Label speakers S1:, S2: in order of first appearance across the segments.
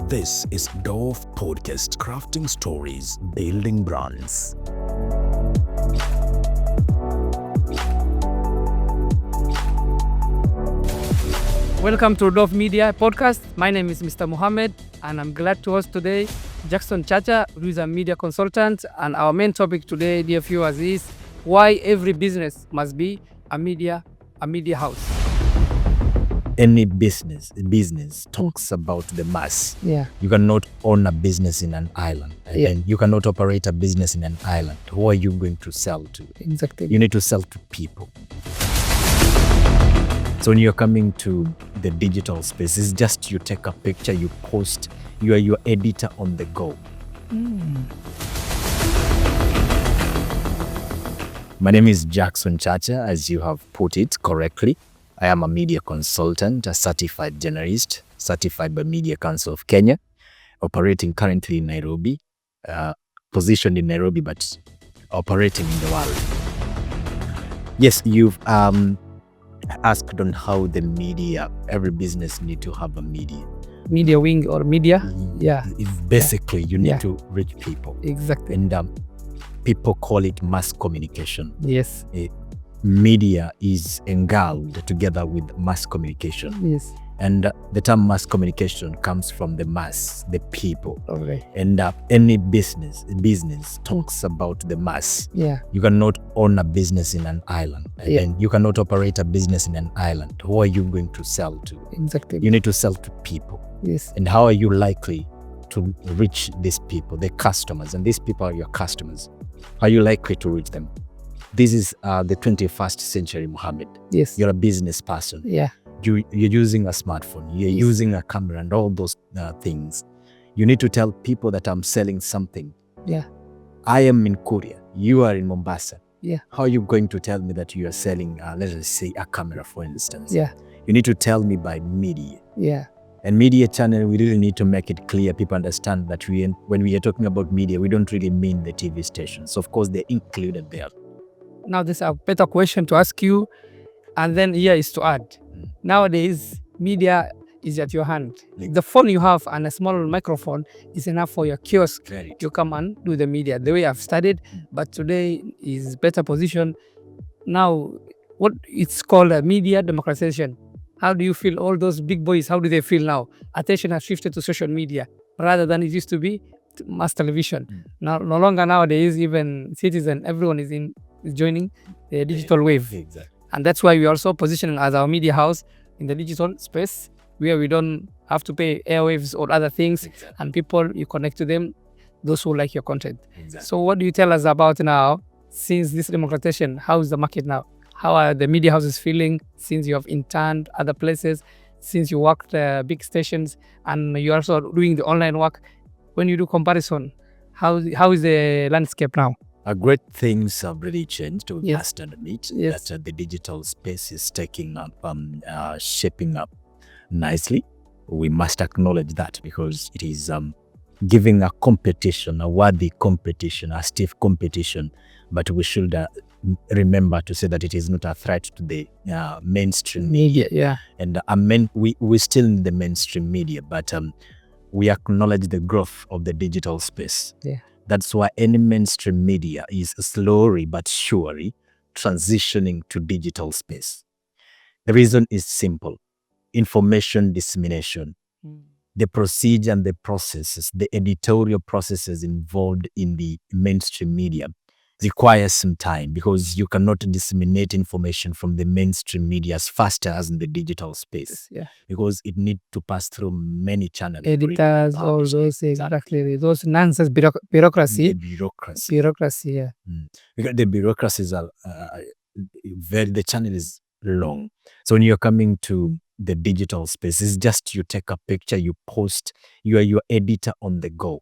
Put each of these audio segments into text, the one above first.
S1: This is Dove Podcast, crafting stories, building brands.
S2: Welcome to Dove Media Podcast. My name is Mr. Mohammed, and I'm glad to host today Jacson Chacha, who is a media consultant. And our main topic today, dear viewers, is why every business must be a media house.
S1: Any business talks about the mass.
S2: Yeah.
S1: You cannot own a business in an island. And you cannot operate a business in an island. Who are you going to sell to?
S2: Exactly.
S1: You need to sell to people. So when you're coming to the digital space, it's just you take a picture, you post, you are your editor on the go. My name is Jacson Chacha, as you have put it correctly. I am a media consultant, a certified journalist, certified by Media Council of Kenya, operating currently in Nairobi, positioned in Nairobi, but operating in the world. Yes, you've asked on how the media, every business need to have a
S2: media wing or media. Yeah.
S1: Basically, you need to reach people.
S2: Exactly.
S1: And people call it mass communication.
S2: Yes.
S1: Media is engulfed together with mass communication.
S2: Yes.
S1: And the term mass communication comes from the mass, the people.
S2: Okay.
S1: And any business talks about the mass.
S2: Yeah.
S1: You cannot own a business in an island. And you cannot operate a business in an island. Who are you going to sell to?
S2: Exactly.
S1: You need to sell to people.
S2: Yes.
S1: And how are you likely to reach these people, the customers? And these people are your customers. How are you likely to reach them? This is the 21st century, Mohammed.
S2: Yes.
S1: You're a business person.
S2: Yeah.
S1: You're using a smartphone. You're using a camera and all those things. You need to tell people that I'm selling something.
S2: Yeah.
S1: I am in Korea. You are in Mombasa.
S2: Yeah.
S1: How are you going to tell me that you are selling, let us say, a camera, for instance?
S2: Yeah.
S1: You need to tell me by media.
S2: Yeah.
S1: And media channel, we really need to make it clear. People understand that when we are talking about media, we don't really mean the TV stations. Of course, they're included there.
S2: Now, there's a better question to ask you, and then here is to add. Nowadays, media is at your hand. The phone you have and a small microphone is enough for your kiosk. You come and do the media. The way I've studied, but today is better position. Now, what it's called a media democratization. How do you feel all those big boys, how do they feel now? Attention has shifted to social media rather than it used to be mass television. Now, no longer nowadays, even citizen, everyone is joining the digital wave.
S1: Exactly.
S2: And that's why we are also positioning as our media house in the digital space where we don't have to pay airwaves or other things.
S1: Exactly.
S2: And people, you connect to them, those who like your content.
S1: Exactly.
S2: So what do you tell us about now, since this democratization, how is the market now? How are the media houses feeling since you have interned other places, since you worked big stations and you're also doing the online work? When you do comparison, how is the landscape now?
S1: Great things have really changed. We
S2: Yes.
S1: must admit
S2: Yes.
S1: that the digital space is taking up, shaping up nicely. We must acknowledge that because it is giving a competition, a worthy competition, a stiff competition. But we should remember to say that it is not a threat to the mainstream media.
S2: Yeah.
S1: And we still need the mainstream media, but we acknowledge the growth of the digital space.
S2: Yeah.
S1: That's why any mainstream media is slowly but surely transitioning to digital space. The reason is simple: information dissemination. The procedure and the processes, the editorial processes involved in the mainstream media requires some time because you cannot disseminate information from the mainstream media as fast as in the digital space.
S2: Yeah.
S1: Because it needs to pass through many channels.
S2: Editors, all those, exactly. Those nonsense bureaucracy. Bureaucracy, yeah.
S1: Because the bureaucracies are the channel is long. So when you're coming to the digital space, it's just you take a picture, you post, you are your editor on the go.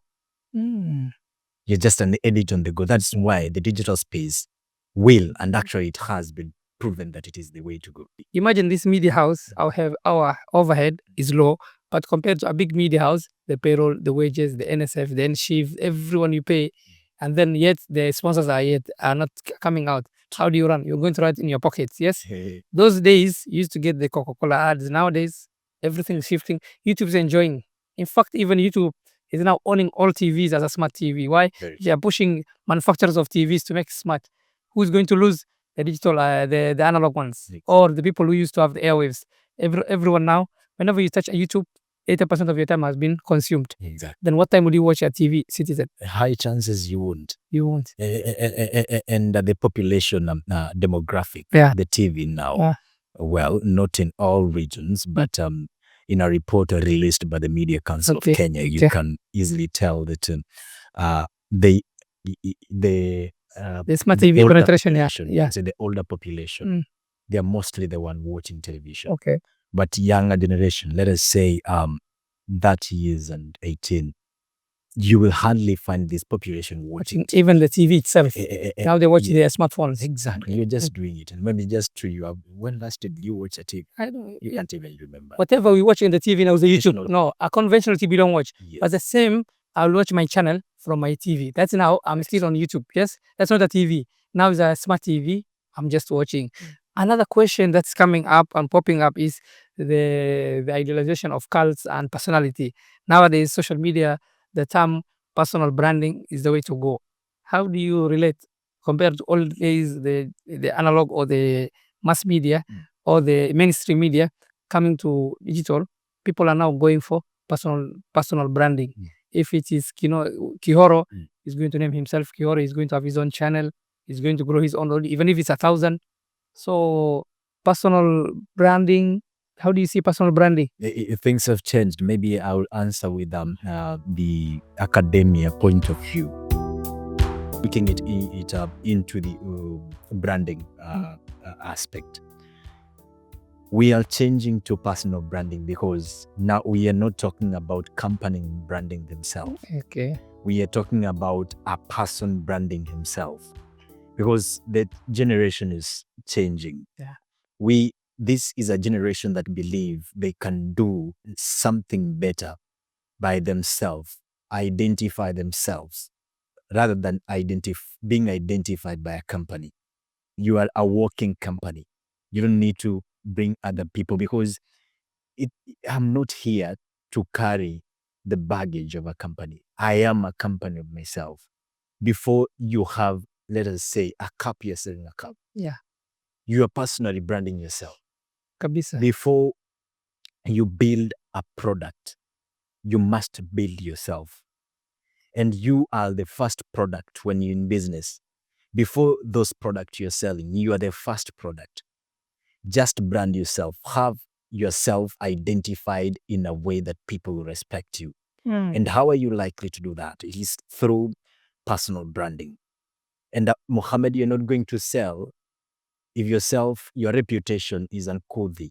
S1: You're just an editor on the go. That's why the digital space will, and actually it has been proven that it is the way to go.
S2: Imagine this media house, our overhead is low, but compared to a big media house, the payroll, the wages, the NSF, the NSHIF, everyone you pay, and then yet the sponsors are not coming out. How do you run? You're going to write in your pockets, yes? Those days, you used to get the Coca-Cola ads. Nowadays, everything is shifting. YouTube's enjoying In fact, even YouTube is now owning all TVs as a smart TV. Why? They are pushing manufacturers of TVs to make smart. Who's going to lose? The digital, the analog ones, or the people who used to have the airwaves. Everyone now, whenever you touch a YouTube, 80% of your time has been consumed.
S1: Exactly.
S2: Then what time will you watch a TV, Citizen?
S1: High chances you won't.
S2: You won't.
S1: And the population demographic,
S2: Yeah.
S1: the TV now, well, not in all regions, but in a report released by the Media Council of Kenya, you can easily tell that the
S2: smart TV penetration,
S1: the older population, they are mostly the one watching television.
S2: Okay.
S1: But younger generation, let us say 30 years and 18, you will hardly find this population watching
S2: even the TV itself. Now they watch their smartphones.
S1: Exactly. You're just doing it. And maybe just to you, when last did you watch a TV?
S2: I don't.
S1: You can't even remember.
S2: Whatever we watch in the TV now is the YouTube. No, a conventional TV don't watch.
S1: Yes.
S2: But the same, I'll watch my channel from my TV. That's now, I'm still on YouTube. Yes, that's not a TV. Now it's a smart TV. I'm just watching. Another question that's coming up and popping up is the idealization of cults and personality. Nowadays, social media, the term personal branding is the way to go. How do you relate compared to old days, the analog or the mass media or the mainstream media coming to digital? People are now going for personal branding. If it is Kihoro is going to name himself Kihoro, is going to have his own channel, he's going to grow his own, even if it's 1,000. So personal branding, how do you see personal branding?
S1: Things have changed. Maybe I'll answer with the academia point of view. Looking it into the branding aspect. We are changing to personal branding because now we are not talking about company branding themselves.
S2: Okay.
S1: We are talking about a person branding himself because the generation is changing.
S2: Yeah.
S1: This is a generation that believe they can do something better by themselves, identify themselves, rather than being identified by a company. You are a working company. You don't need to bring other people because I'm not here to carry the baggage of a company. I am a company of myself. Before you have, let us say, a cup, you're selling a cup.
S2: Yeah.
S1: You are personally branding yourself.
S2: Kabisa.
S1: Before you build a product, you must build yourself. And you are the first product when you're in business. Before those products you're selling, you are the first product. Just brand yourself. Have yourself identified in a way that people will respect you. And how are you likely to do that? It is through personal branding. And Mohammed, you're not going to sell if your reputation is unworthy.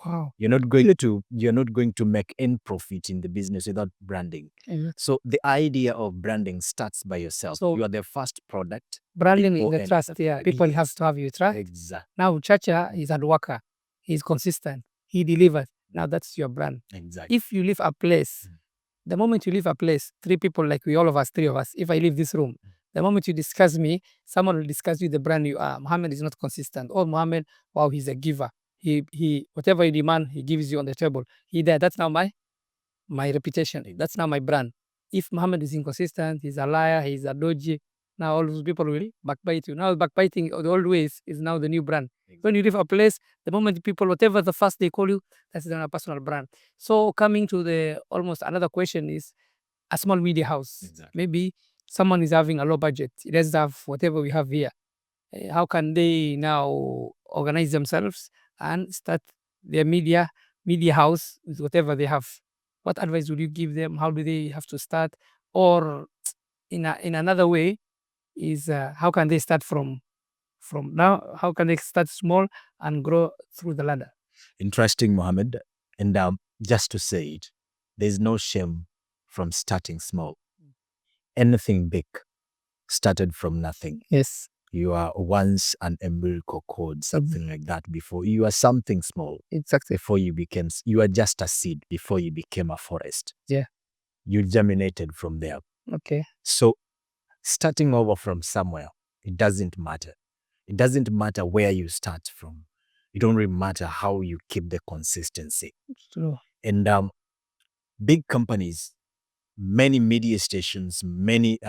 S2: Wow.
S1: You're not going to make any profit in the business without branding. So the idea of branding starts by yourself. So you are the first product.
S2: Branding is the trust. Yeah, people have to have you trust.
S1: Exactly.
S2: Now Chacha is a worker. He's consistent. He delivers. Now that's your brand.
S1: Exactly.
S2: If you leave a place, the moment you leave a place, three people like we, all of us, three of us, if I leave this room, the moment you discuss me, someone will discuss you the brand you are. Muhammad is not consistent. Oh, Muhammad, wow, he's a giver. He whatever you demand, he gives you on the table. That's now my reputation. That's now my brand. If Muhammad is inconsistent, he's a liar, he's a dodgy, now all those people will backbite you. Now backbiting the old ways is now the new brand. When you leave a place, the moment people, whatever the first they call you, that's then a personal brand. So coming to the almost another question is a small media house.
S1: Exactly.
S2: Maybe someone is having a low budget. He doesn't have whatever we have here. How can they now organize themselves and start their media house with whatever they have? What advice would you give them? How do they have to start? Or in another way is how can they start from now? How can they start small and grow through the ladder?
S1: Interesting, Mohammed. And just to say it, there's no shame from starting small. Anything big started from nothing.
S2: Yes.
S1: You are once an umbilical cord, something like that before. You are something small.
S2: Exactly.
S1: You are just a seed before you became a forest.
S2: Yeah.
S1: You germinated from there.
S2: Okay.
S1: So starting over from somewhere, it doesn't matter. It doesn't matter where you start from. It only matter how you keep the consistency.
S2: True.
S1: And Big companies, many media stations, many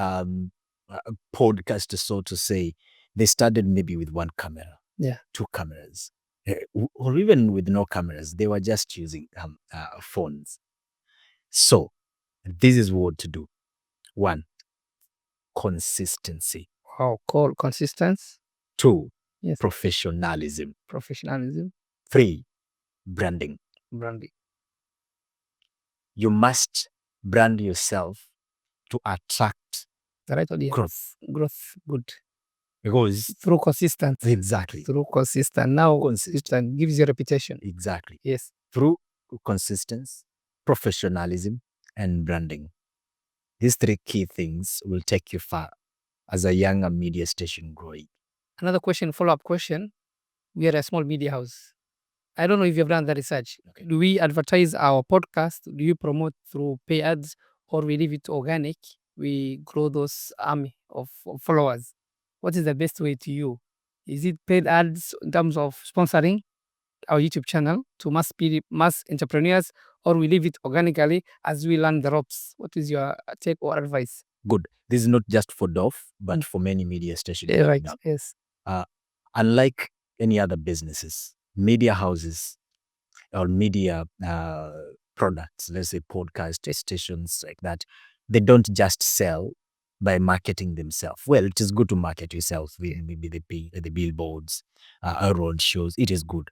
S1: podcasters, so to say, they started maybe with one camera,
S2: Yeah.
S1: 2 cameras, or even with no cameras. They were just using phones. So this is what to do. 1, consistency.
S2: Wow, call consistency.
S1: 2,
S2: Yes.
S1: professionalism.
S2: Professionalism.
S1: 3, branding.
S2: Branding.
S1: You must brand yourself to attract
S2: The right audience.
S1: growth.
S2: Growth. Good.
S1: Because
S2: Through consistency.
S1: exactly.
S2: Through consistent. Now
S1: Consistent.
S2: consistent gives you reputation.
S1: Exactly.
S2: Yes.
S1: Through consistency, professionalism, and branding. These 3 key things will take you far as a younger media station growing.
S2: Another question, follow-up question. We are a small media house. I don't know if you've done that research.
S1: Okay.
S2: Do we advertise our podcast? Do you promote through pay ads, or we leave it organic? We grow those army of followers. What is the best way to you? Is it paid ads in terms of sponsoring our YouTube channel to mass entrepreneurs, or we leave it organically as we learn the ropes? What is your take or advice?
S1: Good. This is not just for DOF, but for many media stations.
S2: Yeah, right.
S1: now.
S2: Yes.
S1: Unlike any other businesses, media houses or media products, let's say podcast stations like that, they don't just sell by marketing themselves. Well, it is good to market yourself, maybe the billboards, road shows, it is good.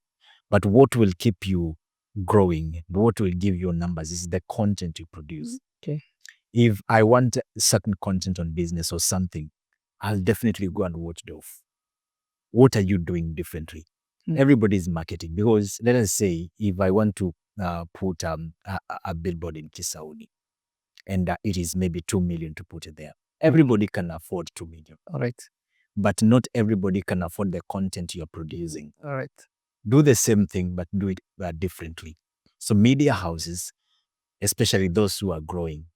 S1: But what will keep you growing, what will give you numbers is the content you produce.
S2: Okay.
S1: If I want certain content on business or something, I'll definitely go and watch DOF. What are you doing differently? Everybody is marketing, because let us say if I want to put a billboard in Kisauni, and it is maybe 2 million to put it there. Everybody can afford 2 million.
S2: All right.
S1: But not everybody can afford the content you're producing.
S2: All right.
S1: Do the same thing, but do it differently. So media houses, especially those who are growing,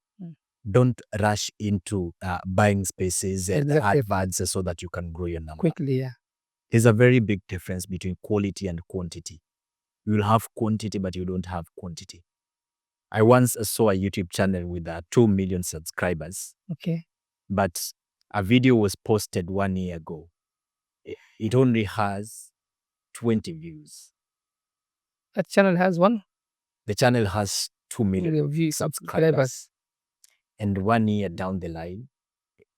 S1: don't rush into buying spaces and
S2: Exactly.
S1: adverts so that you can grow your number.
S2: Quickly, yeah.
S1: There's a very big difference between quality and quantity. You will have quantity, but you don't have quantity. I once saw a YouTube channel with 2 million subscribers,
S2: Okay.
S1: but a video was posted 1 year ago. It only has 20 views.
S2: That channel has one
S1: The channel has 2 million
S2: view
S1: subscribers. And 1 year down the line,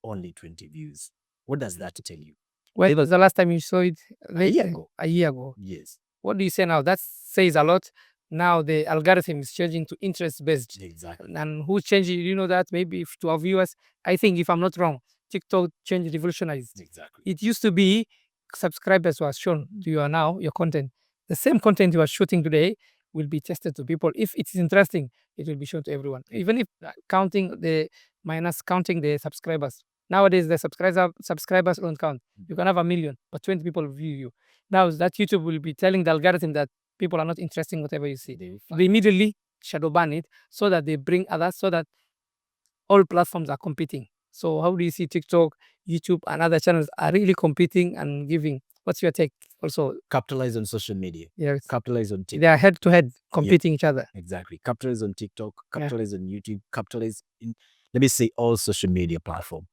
S1: only 20 views. What does that tell you?
S2: When was the last time you saw it?
S1: A year ago.
S2: A year ago.
S1: Yes.
S2: What do you say now? That says a lot. Now the algorithm is changing to interest based.
S1: Exactly.
S2: And who changed it? You know that maybe if to our viewers, I think if I'm not wrong, TikTok changed, revolutionized.
S1: Exactly.
S2: It used to be subscribers was shown to you now, your content. The same content you are shooting today will be tested to people. If it is interesting, it will be shown to everyone. Even if counting the subscribers. Nowadays, the subscribers don't count. You can have 1 million, but 20 people view you. Now that YouTube will be telling the algorithm that people are not interested in whatever you see. They immediately shadow ban it so that they bring others, so that all platforms are competing. So how do you see TikTok, YouTube, and other channels are really competing and giving? What's your take? Also,
S1: Capitalize on social media.
S2: yes,
S1: Capitalize on TikTok.
S2: they are head to head competing each other.
S1: Exactly. Capitalize on TikTok, capitalize on YouTube, capitalize in, let me say, all social media platform.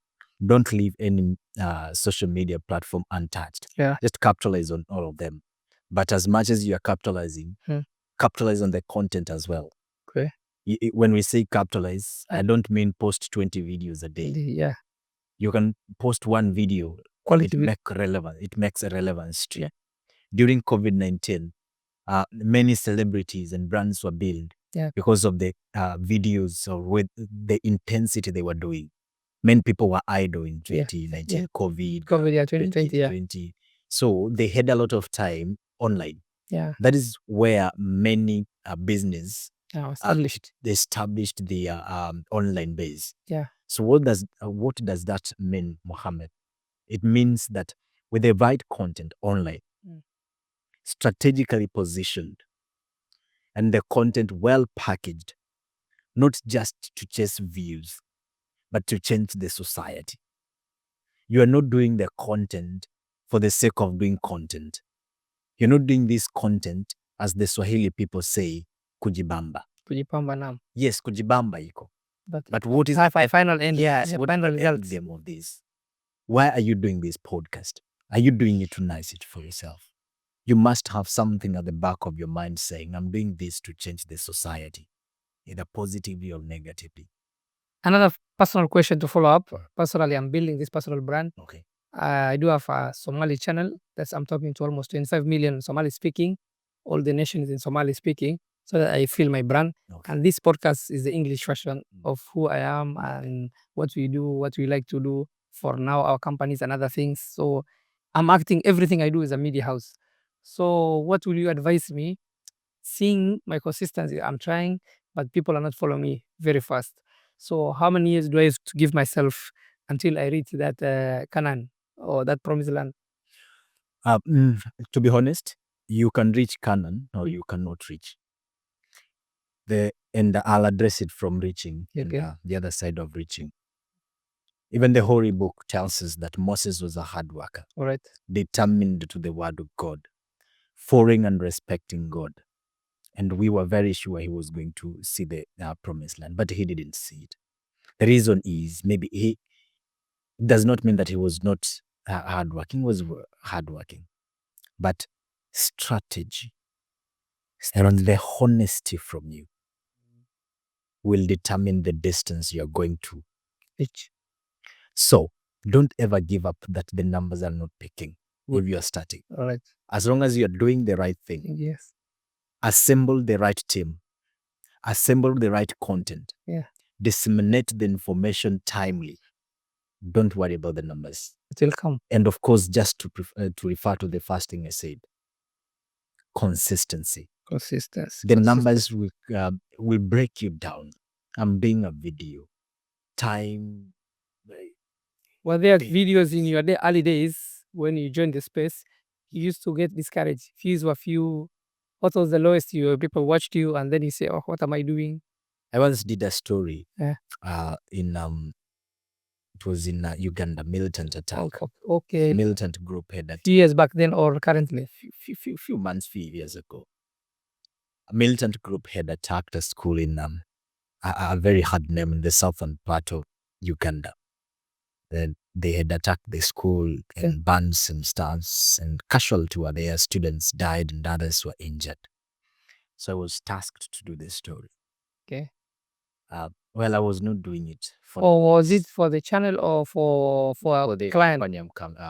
S1: Don't leave any social media platform untouched.
S2: Yeah.
S1: Just capitalize on all of them. But as much as you are capitalizing, capitalize on the content as well.
S2: Okay.
S1: When we say capitalize, I don't mean post 20 videos a day.
S2: Yeah.
S1: You can post one video.
S2: Quality.
S1: It makes a relevance to you. During COVID-19, many celebrities and brands were built because of the videos or with the intensity they were doing. Many people were idle in 2019, COVID,
S2: 2020.
S1: So they had a lot of time online.
S2: Yeah.
S1: That is where many business
S2: established.
S1: They established the online base.
S2: Yeah.
S1: So what does that mean, Mohammed? It means that with the right content online, strategically positioned, and the content well packaged, not just to chase views, but to change the society. You are not doing the content for the sake of doing content. You're not doing this content, as the Swahili people say, kujibamba.
S2: Kujipamba naam.
S1: Yes, kujibamba iko.
S2: But
S1: what is
S2: final end?
S1: yes,
S2: the
S1: what
S2: final
S1: is the end
S2: results.
S1: game of this? Why are you doing this podcast? Are you doing it to nice it for yourself? You must have something at the back of your mind saying, I'm doing this to change the society, either positively or negatively.
S2: Another personal question to follow up. Personally, I'm building this personal brand.
S1: Okay.
S2: I do have a Somali channel that's I'm talking to almost 25 million Somali speaking. All the nations in Somali speaking, so that I feel my brand.
S1: Okay.
S2: And this podcast is the English version of who I am and what we do, what we like to do for now, our companies and other things. So I'm acting, everything I do is a media house. So what will you advise me? Seeing my consistency, I'm trying, but people are not following me very fast. So how many years do I have to give myself until I reach that Canaan or that promised land?
S1: To be honest, you can reach Canaan or you cannot reach. And I'll address it from reaching and
S2: Okay.
S1: the other side of reaching. Even the Holy Book tells us that Moses was a hard worker,
S2: All right.
S1: determined to the word of God, following and respecting God. And we were very sure he was going to see the promised land, but he didn't see it. The reason is maybe he does not mean that he was not hardworking, was hardworking, but strategy and the honesty from you will determine the distance you're going to reach. So don't ever give up that the numbers are not picking if you're starting.
S2: All right.
S1: As long as you're doing the right thing,
S2: Yes.
S1: assemble the right team, assemble the right content,
S2: Yeah.
S1: disseminate the information timely. Don't worry about the numbers.
S2: It will come.
S1: And of course, just to refer to the first thing I said, consistency.
S2: Consistency.
S1: The numbers will break you down. I'm doing a video. Time.
S2: Were there videos in your early days when you joined the space, you used to get discouraged? Views were few. What was the lowest people watched you and then you say, oh, what am I doing?
S1: I once did a story
S2: Yeah.
S1: it was in Uganda, militant attack.
S2: Okay.
S1: Militant group had a
S2: few years back then or currently?
S1: Few months, few years ago. A militant group had attacked a school in a very hard name in the southern part of Uganda. Then they had attacked the school and burned some stuff, and casualties were there. Students died and others were injured. So I was tasked to do this story.
S2: Okay.
S1: Well, I was not doing it for.
S2: Or was it for the channel or for
S1: the
S2: client?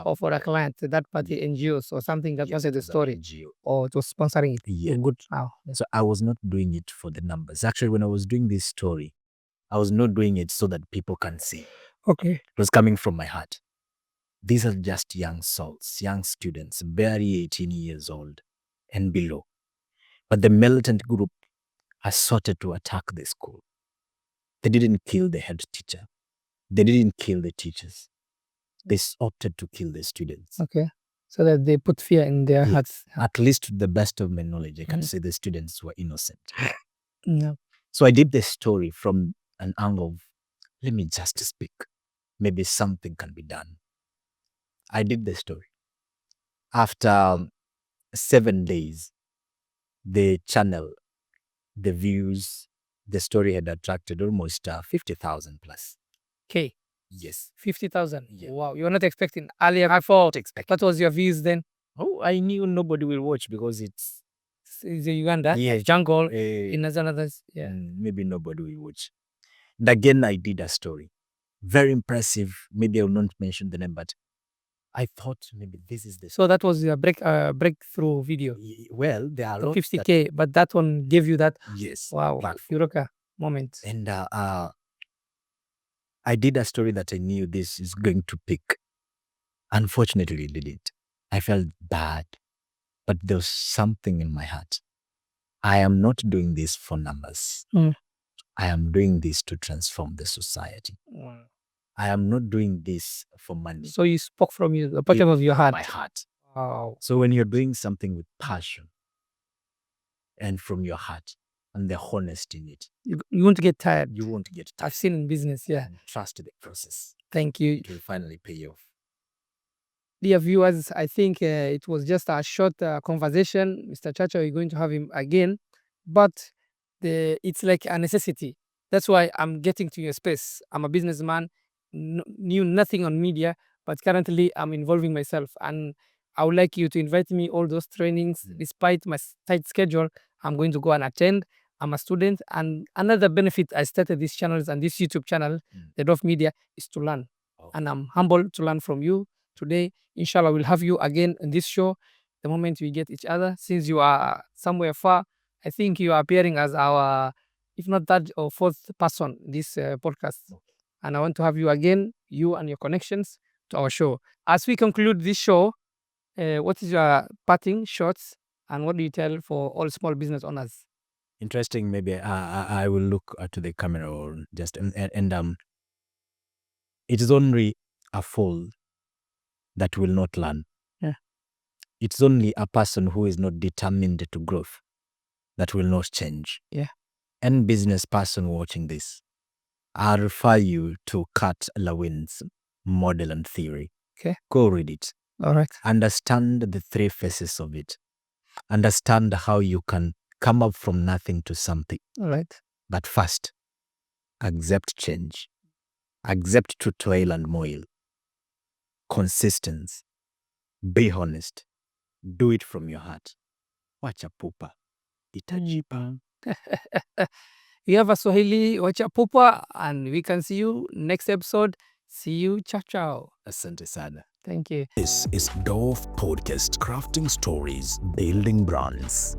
S1: Or
S2: for a client, that party NGOs or something that wanted the story,
S1: NGO.
S2: or it was sponsoring it?
S1: Yeah.
S2: Good. Wow.
S1: So I was not doing it for the numbers. Actually, when I was doing this story, I was not doing it so that people can see.
S2: Okay.
S1: It was coming from my heart. These are just young souls, young students, barely 18 years old and below. But the militant group has started to attack the school. They didn't kill the head teacher. They didn't kill the teachers. They opted to kill the students.
S2: Okay. So that they put fear in their hearts.
S1: At least to the best of my knowledge, I can say the students were innocent.
S2: Yeah.
S1: So I did the story from an angle of, let me just speak. Maybe something can be done. I did the story. After 7 days, the channel, the views, the story had attracted almost 50,000 plus.
S2: Okay.
S1: Yes.
S2: 50,000.
S1: Yeah.
S2: Wow. You were not expecting earlier. I thought. What was your views then?
S1: Oh, I knew nobody will watch because it's
S2: Uganda.
S1: Yeah.
S2: Jungle. In another. Yeah.
S1: Maybe nobody will watch. And again, I did a story. Very impressive. Maybe I will not mention the name, but I thought maybe this is the.
S2: So that was your breakthrough video.
S1: Well, there are
S2: 50K, but that one gave you that.
S1: Yes.
S2: Wow. Eureka moment.
S1: And I did a story that I knew this is going to pick. Unfortunately, it didn't. I felt bad, but there was something in my heart. I am not doing this for numbers. I am doing this to transform the society.
S2: Wow.
S1: I am not doing this for money.
S2: So you spoke from the bottom of your heart.
S1: My heart.
S2: Wow.
S1: So when you're doing something with passion and from your heart and the honesty in it,
S2: you won't get tired.
S1: You won't get tired.
S2: I've seen in business, yeah.
S1: And trust the process.
S2: Thank you.
S1: It will finally pay off.
S2: Dear viewers, I think it was just a short conversation. Mr. Chacha, we're going to have him again. But it's like a necessity. That's why I'm getting to your space. I'm a businessman, knew nothing on media, but currently I'm involving myself. And I would like you to invite me all those trainings. Despite my tight schedule, I'm going to go and attend. I'm a student. And another benefit I started this channel and this YouTube channel, the Dove Media, is to learn. And I'm humbled to learn from you today. Inshallah, we'll have you again in this show the moment we get each other. Since you are somewhere far, I think you are appearing as our, if not third or fourth person in this podcast. And I want to have you again, you and your connections, to our show. As we conclude this show, what is your parting shots and what do you tell for all small business owners?
S1: Interesting. Maybe I will look to the camera or just and it is only a fool that will not learn.
S2: Yeah.
S1: It's only a person who is not determined to growth that will not change.
S2: Yeah.
S1: Any business person watching this, I refer you to Kurt Lewin's model and theory.
S2: Okay.
S1: Go read it.
S2: All right.
S1: Understand the three phases of it. Understand how you can come up from nothing to something.
S2: All right.
S1: But first, accept change. Accept to toil and moil. Consistency. Be honest. Do it from your heart. Wacha pupa. Itajipa.
S2: We have a Swahili Wacha Pupa, and we can see you next episode. See you. Ciao, ciao.
S1: Asante sana.
S2: Thank you.
S1: This is Dove Podcast, crafting stories, building brands.